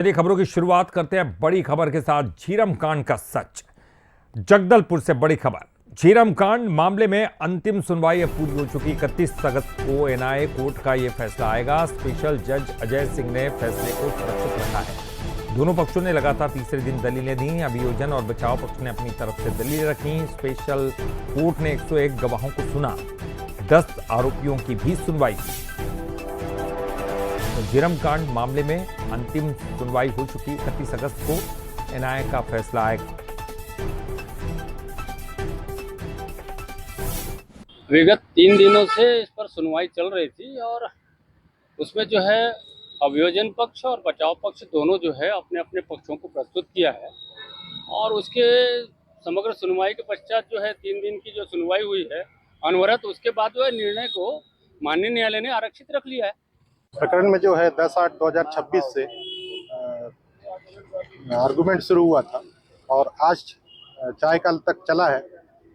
चलिए खबरों की शुरुआत करते हैं बड़ी खबर के साथ। झीरम कांड का सच। जगदलपुर से बड़ी खबर। झीरम कांड मामले में अंतिम सुनवाई अब पूरी हो चुकी। 31 अगस्त को एनआईए कोर्ट का यह फैसला आएगा। स्पेशल जज अजय सिंह ने फैसले को सुरक्षित रखा है। दोनों पक्षों ने लगातार तीसरे दिन दलीलें दी। अभियोजन और बचाव पक्ष ने अपनी तरफ से दलीलें रखी। स्पेशल कोर्ट ने 101 गवाहों को सुना। 10 आरोपियों की भी सुनवाई। झीरम कांड मामले में अंतिम सुनवाई हो चुकी। 31 अगस्त को एनआईए का फैसला आएगा। विगत 3 दिनों से इस पर सुनवाई चल रही थी और उसमें जो है अभियोजन पक्ष और बचाव पक्ष दोनों जो है अपने अपने पक्षों को प्रस्तुत किया है और उसके समग्र सुनवाई के पश्चात जो है 3 दिन की जो सुनवाई हुई है अनवरत, उसके बाद जो है निर्णय को माननीय न्यायालय ने आरक्षित रख लिया है। प्रकरण में जो है 10/8/2026 से आर्गुमेंट शुरू हुआ था और आज चाय काल तक चला है।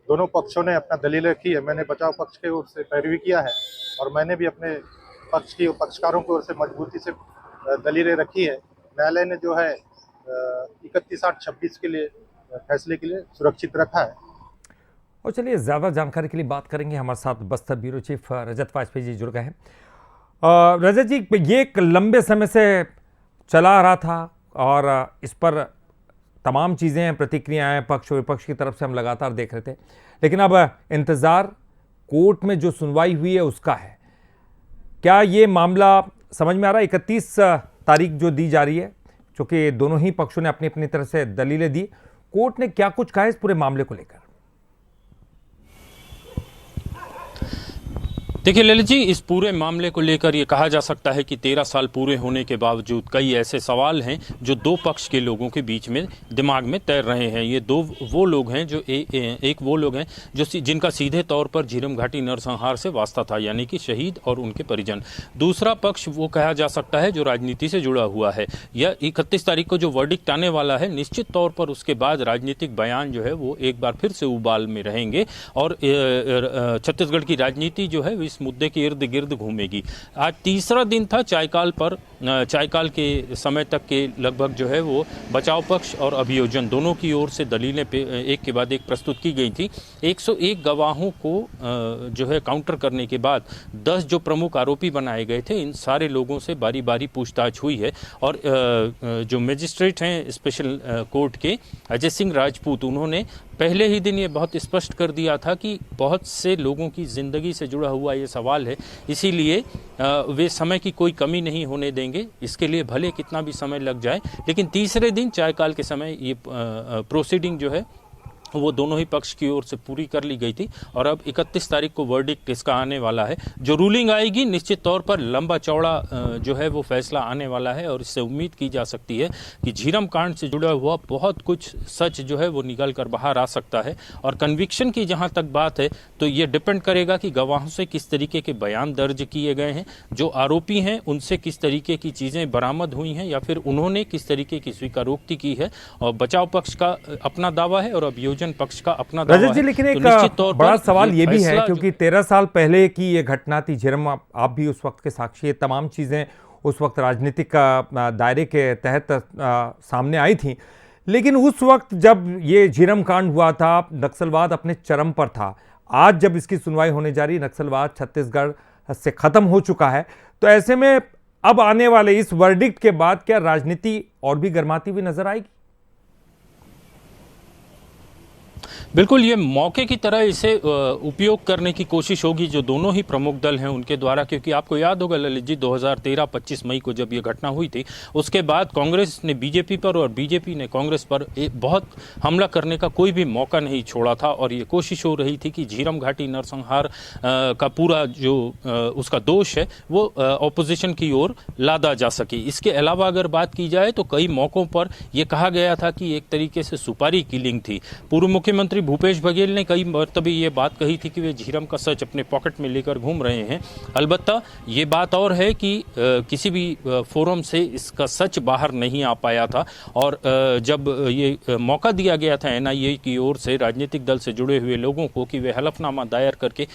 दोनों पक्षों ने अपना दलीलें रखी है। मैंने बचाव पक्ष की ओर से पैरवी किया है और मैंने भी अपने पक्षकारों की ओर से मजबूती से दलीलें रखी है। न्यायालय ने जो है 31/8/26 के लिए फैसले के लिए सुरक्षित रखा है। और चलिए ज्यादा जानकारी के लिए बात करेंगे। हमारे साथ बस्तर ब्यूरो चीफ रजत वाजपेयी जी जुड़ गए हैं। रजत जी, ये एक लंबे समय से चला आ रहा था और इस पर तमाम चीज़ें, प्रतिक्रियाएं पक्ष और विपक्ष की तरफ से हम लगातार देख रहे थे, लेकिन अब इंतज़ार कोर्ट में जो सुनवाई हुई है उसका है। क्या ये मामला समझ में आ रहा है? 31 तारीख जो दी जा रही है, चूँकि दोनों ही पक्षों ने अपनी अपनी तरफ से दलीलें दी, कोर्ट ने क्या कुछ कहा है इस पूरे मामले को लेकर? देखिए ललित जी, इस पूरे मामले को लेकर ये कहा जा सकता है कि 13 साल पूरे होने के बावजूद कई ऐसे सवाल हैं जो दो पक्ष के लोगों के बीच में दिमाग में तैर रहे हैं। ये दो वो लोग हैं जो एक वो लोग हैं जो जिनका सीधे तौर पर झीरम घाटी नरसंहार से वास्ता था, यानी कि शहीद और उनके परिजन। दूसरा पक्ष वो कहा जा सकता है जो राजनीति से जुड़ा हुआ है। यह 31 तारीख को जो वर्डिक्ट आने वाला है, निश्चित तौर पर उसके बाद राजनीतिक बयान जो है वो एक बार फिर से उबाल में रहेंगे और छत्तीसगढ़ की राजनीति जो है इस मुद्दे के इर्द गिर्द घूमेगी। आज तीसरा दिन था चायकाल पर। चायकाल के समय तक के लगभग जो है वो बचाव पक्ष और अभियोजन दोनों की ओर से दलीलें एक के बाद एक प्रस्तुत की गई थी। 101 गवाहों को जो है काउंटर करने के बाद 10 जो प्रमुख आरोपी बनाए गए थे, इन सारे लोगों से बारी बारी पूछताछ हुई है और जो मजिस्ट्रेट हैं स्पेशल कोर्ट के अजय सिंह राजपूत, उन्होंने पहले ही दिन ये बहुत स्पष्ट कर दिया था कि बहुत से लोगों की ज़िंदगी से जुड़ा हुआ ये सवाल है, इसीलिए वे समय की कोई कमी नहीं होने देंगे। इसके लिए भले कितना भी समय लग जाए, लेकिन तीसरे दिन चायकाल के समय ये प्रोसीडिंग जो है वो दोनों ही पक्ष की ओर से पूरी कर ली गई थी और अब 31 तारीख को वर्डिक्ट इसका आने वाला है। जो रूलिंग आएगी, निश्चित तौर पर लंबा चौड़ा जो है वो फैसला आने वाला है और इससे उम्मीद की जा सकती है कि झीरम कांड से जुड़ा हुआ बहुत कुछ सच जो है वो निकल कर बाहर आ सकता है। और कन्विक्शन की जहाँ तक बात है तो ये डिपेंड करेगा कि गवाहों से किस तरीके के बयान दर्ज किए गए हैं, जो आरोपी हैं उनसे किस तरीके की चीज़ें बरामद हुई हैं या फिर उन्होंने किस तरीके की स्वीकारोक्ति की है। और बचाव पक्ष का अपना दावा है और अभियोजन पक्ष का अपना दावा है। लेकिन एक तो बड़ा सवाल ये भी है, क्योंकि 13 साल पहले की ये घटना थी झीरम, आप भी उस वक्त के साक्षी, तमाम चीजें उस वक्त राजनीतिक दायरे के तहत सामने आई थी, लेकिन उस वक्त जब ये झीरम कांड हुआ था नक्सलवाद अपने चरम पर था। आज जब इसकी सुनवाई होने जा रही, नक्सलवाद छत्तीसगढ़ से खत्म हो चुका है, तो ऐसे में अब आने वाले इस वर्डिक्ट के बाद क्या राजनीति और भी गर्माती हुई नजर आएगी? बिल्कुल, ये मौके की तरह इसे उपयोग करने की कोशिश होगी जो दोनों ही प्रमुख दल हैं उनके द्वारा, क्योंकि आपको याद होगा ललित जी 2013 25 मई को जब ये घटना हुई थी, उसके बाद कांग्रेस ने बीजेपी पर और बीजेपी ने कांग्रेस पर बहुत हमला करने का कोई भी मौका नहीं छोड़ा था और ये कोशिश हो रही थी कि झीरम घाटी नरसंहार का पूरा जो उसका दोष है वो ऑपोजिशन की ओर लादा जा सके। इसके अलावा अगर बात की जाए तो कई मौक़ों पर यह कहा गया था कि एक तरीके से सुपारी किलिंग थी। पूर्व मुख्यमंत्री भूपेश बघेल ने कई मरतबे ये बात कही थी कि वे झीरम का सच अपने पॉकेट में लेकर घूम रहे हैं। अलबत्ता ये बात और है कि किसी भी फोरम से इसका सच बाहर नहीं आ पाया था, और जब ये मौका दिया गया था एनआईए की ओर से राजनीतिक दल से जुड़े हुए लोगों को कि वे हलफनामा दायर करके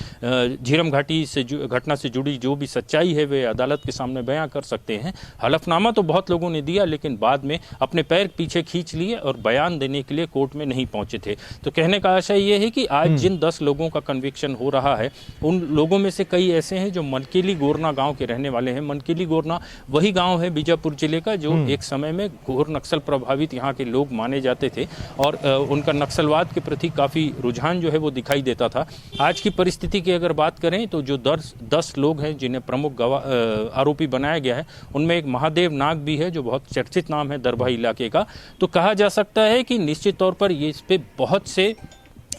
झीरम घाटी से घटना से जुड़ी जो भी सच्चाई है वे अदालत के सामने बयां कर सकते हैं। हलफनामा तो बहुत लोगों ने दिया, लेकिन बाद में अपने पैर पीछे खींच लिए और बयान देने के लिए कोर्ट में नहीं पहुंचे थे। तो कहने का आशय ये है कि आज जिन 10 लोगों का कन्विक्शन हो रहा है, उन लोगों में से कई ऐसे हैं जो मनकेली गोरना गांव के रहने वाले हैं। मनकेली गोरना वही गांव है बीजापुर जिले का जो एक समय में घोर नक्सल प्रभावित यहाँ के लोग माने जाते थे, और उनका नक्सलवाद के प्रति काफ़ी रुझान जो है वो दिखाई देता था। आज की परिस्थिति की अगर बात करें तो जो 10 लोग हैं जिन्हें प्रमुख आरोपी बनाया गया है, उनमें एक महादेव नाग भी है जो बहुत चर्चित नाम है दरभा इलाके का। तो कहा जा सकता है कि निश्चित तौर पर ये इस पे बहुत से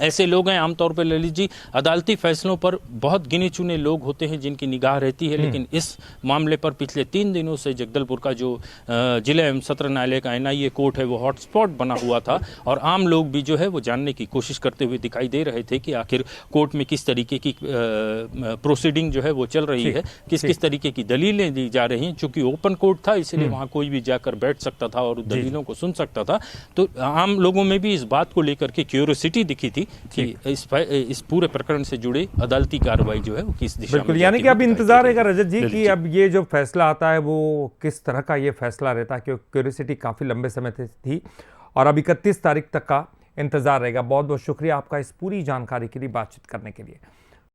ऐसे लोग हैं, आमतौर पर ललित जी अदालती फैसलों पर बहुत गिने चुने लोग होते हैं जिनकी निगाह रहती है, लेकिन इस मामले पर पिछले 3 दिनों से जगदलपुर का जो जिला एवं सत्र न्यायालय का एनआईए कोर्ट है वो हॉटस्पॉट बना हुआ था, और आम लोग भी जो है वो जानने की कोशिश करते हुए दिखाई दे रहे थे कि आखिर कोर्ट में किस तरीके की प्रोसीडिंग जो है वो चल रही है, किस तरीके की दलीलें दी जा रही हैं। चूंकि ओपन कोर्ट था इसलिए वहाँ कोई भी जाकर बैठ सकता था और दलीलों को सुन सकता था, तो आम लोगों में भी इस बात को लेकर के क्यूरियोसिटी दिखी थी कि इस पूरे प्रकरण से जुड़े अदालती कार्रवाई जो है वो किस दिशा में। बिल्कुल, यानी कि अब इंतजार रहेगा रजत जी कि अब ये जो फैसला आता है वो किस तरह का ये फैसला रहता है, क्योंकि क्यूरियोसिटी काफ़ी लंबे समय से थी, और अब 31 तारीख तक का इंतजार रहेगा। बहुत बहुत शुक्रिया आपका इस पूरी जानकारी के लिए, बातचीत करने के लिए।